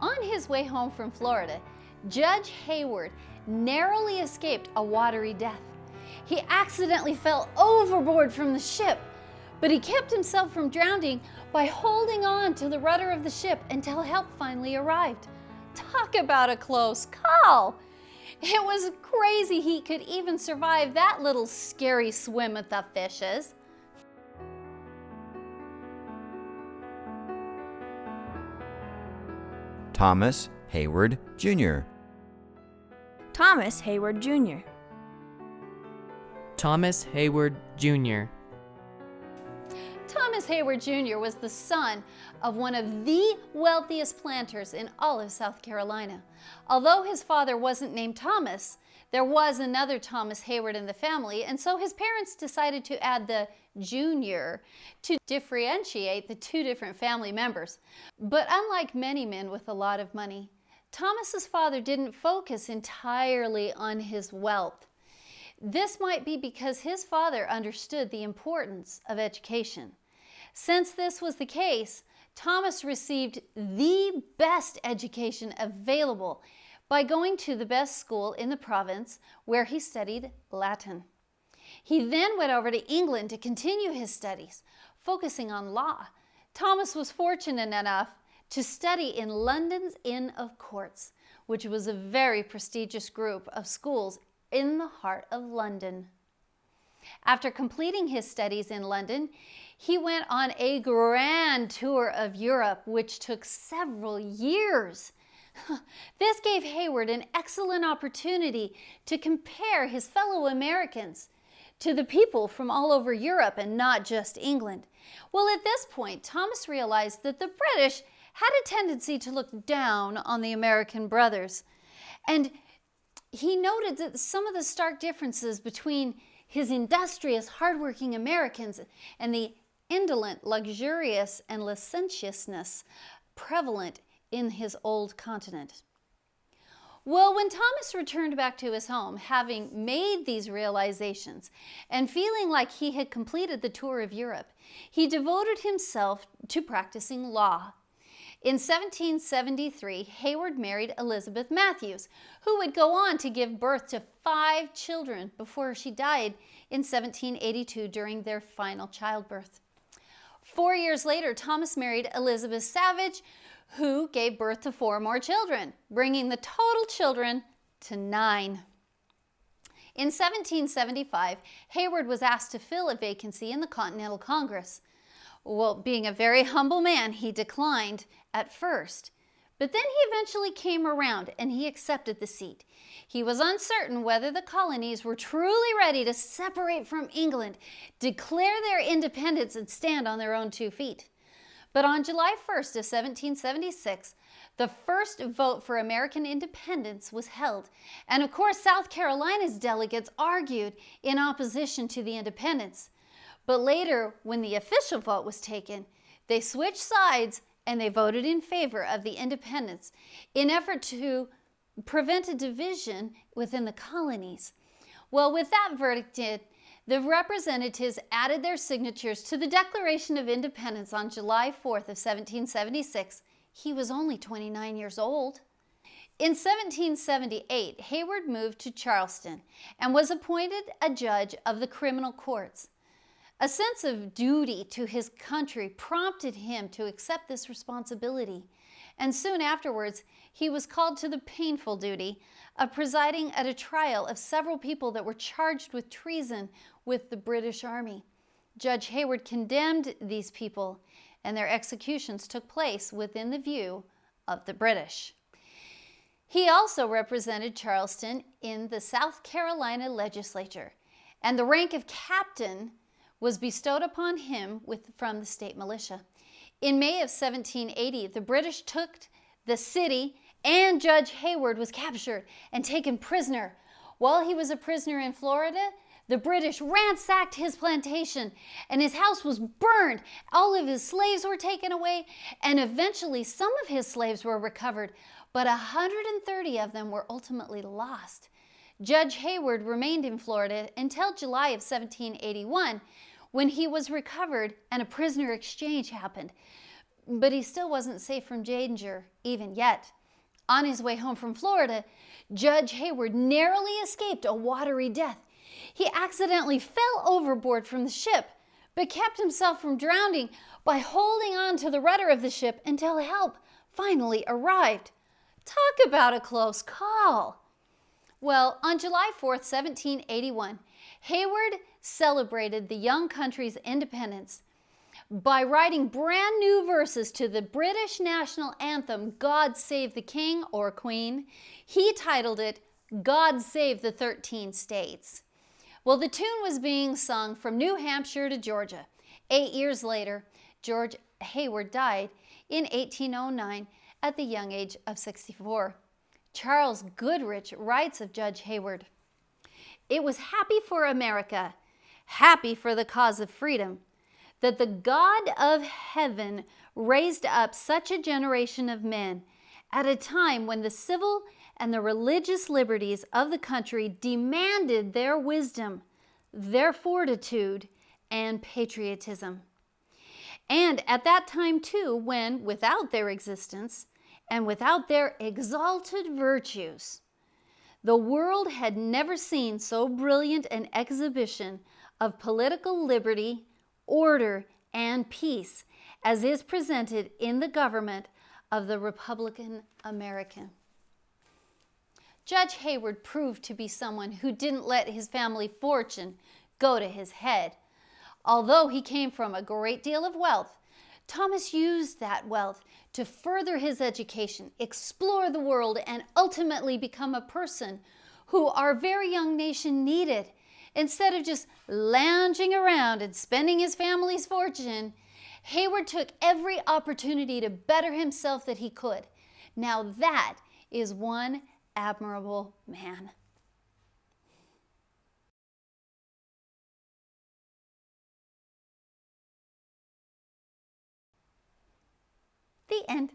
On his way home from Florida, Judge Heyward narrowly escaped a watery death. He accidentally fell overboard from the ship, but he kept himself from drowning by holding on to the rudder of the ship until help finally arrived. Talk about a close call! It was crazy he could even survive that little scary swim with the fishes. Thomas Heyward Jr. Thomas Heyward Jr. Thomas Heyward Jr. Thomas Heyward Jr. was the son of one of the wealthiest planters in all of South Carolina. Although his father wasn't named Thomas, there was another Thomas Heyward in the family, and so his parents decided to add the Jr. to differentiate the two different family members. But unlike many men with a lot of money, Thomas's father didn't focus entirely on his wealth. This might be because his father understood the importance of education. Since this was the case, Thomas received the best education available by going to the best school in the province where he studied Latin. He then went over to England to continue his studies, focusing on law. Thomas was fortunate enough to study in London's Inn of Courts, which was a very prestigious group of schools in the heart of London. After completing his studies in London, he went on a grand tour of Europe, which took several years. This gave Heyward an excellent opportunity to compare his fellow Americans to the people from all over Europe and not just England. Well, at this point, Thomas realized that the British had a tendency to look down on the American brothers. And he noted that some of the stark differences between his industrious, hardworking Americans and the indolent, luxurious, and licentiousness prevalent in his old continent. Well, when Thomas returned back to his home, having made these realizations and feeling like he had completed the tour of Europe, he devoted himself to practicing law. In 1773, Heyward married Elizabeth Matthews, who would go on to give birth to 5 children before she died in 1782 during their final childbirth. 4 years later, Thomas married Elizabeth Savage, who gave birth to 4 more children, bringing the total children to 9. In 1775, Heyward was asked to fill a vacancy in the Continental Congress. Well, being a very humble man, he declined at first, but then he eventually came around and he accepted the seat. He was uncertain whether the colonies were truly ready to separate from England, declare their independence, and stand on their own 2 feet. But on July 1st of 1776, the first vote for American independence was held. And of course, South Carolina's delegates argued in opposition to the independence. But later, when the official vote was taken, they switched sides and they voted in favor of the independence in effort to prevent a division within the colonies. Well, with that verdict in, the representatives added their signatures to the Declaration of Independence on July 4th of 1776. He was only 29 years old. In 1778, Heyward moved to Charleston and was appointed a judge of the criminal courts. A sense of duty to his country prompted him to accept this responsibility, and soon afterwards, he was called to the painful duty of presiding at a trial of several people that were charged with treason with the British Army. Judge Heyward condemned these people, and their executions took place within the view of the British. He also represented Charleston in the South Carolina legislature, and the rank of captain was bestowed upon him from the state militia. In May of 1780, the British took the city and Judge Heyward was captured and taken prisoner. While he was a prisoner in Florida, the British ransacked his plantation and his house was burned. All of his slaves were taken away, and eventually some of his slaves were recovered, but 130 of them were ultimately lost. Judge Heyward remained in Florida until July of 1781, when he was recovered and a prisoner exchange happened. but he still wasn't safe from danger even yet. On his way home from Florida, Judge Heyward narrowly escaped a watery death. He accidentally fell overboard from the ship, but kept himself from drowning by holding on to the rudder of the ship until help finally arrived. Talk about a close call. Well, on July 4th, 1781, Heyward celebrated the young country's independence by writing brand new verses to the British national anthem, God Save the King or Queen. He titled it, God Save the 13 States. Well, the tune was being sung from New Hampshire to Georgia. 8 years later, George Heyward died in 1809 at the young age of 64. Charles Goodrich writes of Judge Heyward, "It was happy for America, happy for the cause of freedom, that the God of heaven raised up such a generation of men at a time when the civil and the religious liberties of the country demanded their wisdom, their fortitude, and patriotism. And at that time, too, when, without their existence and without their exalted virtues, the world had never seen so brilliant an exhibition of political liberty, order, and peace as is presented in the government of the Republican American." Judge Heyward proved to be someone who didn't let his family fortune go to his head. Although he came from a great deal of wealth, Thomas used that wealth to further his education, explore the world, and ultimately become a person who our very young nation needed. Instead of just lounging around and spending his family's fortune, Heyward took every opportunity to better himself that he could. Now that is one admirable man. The end.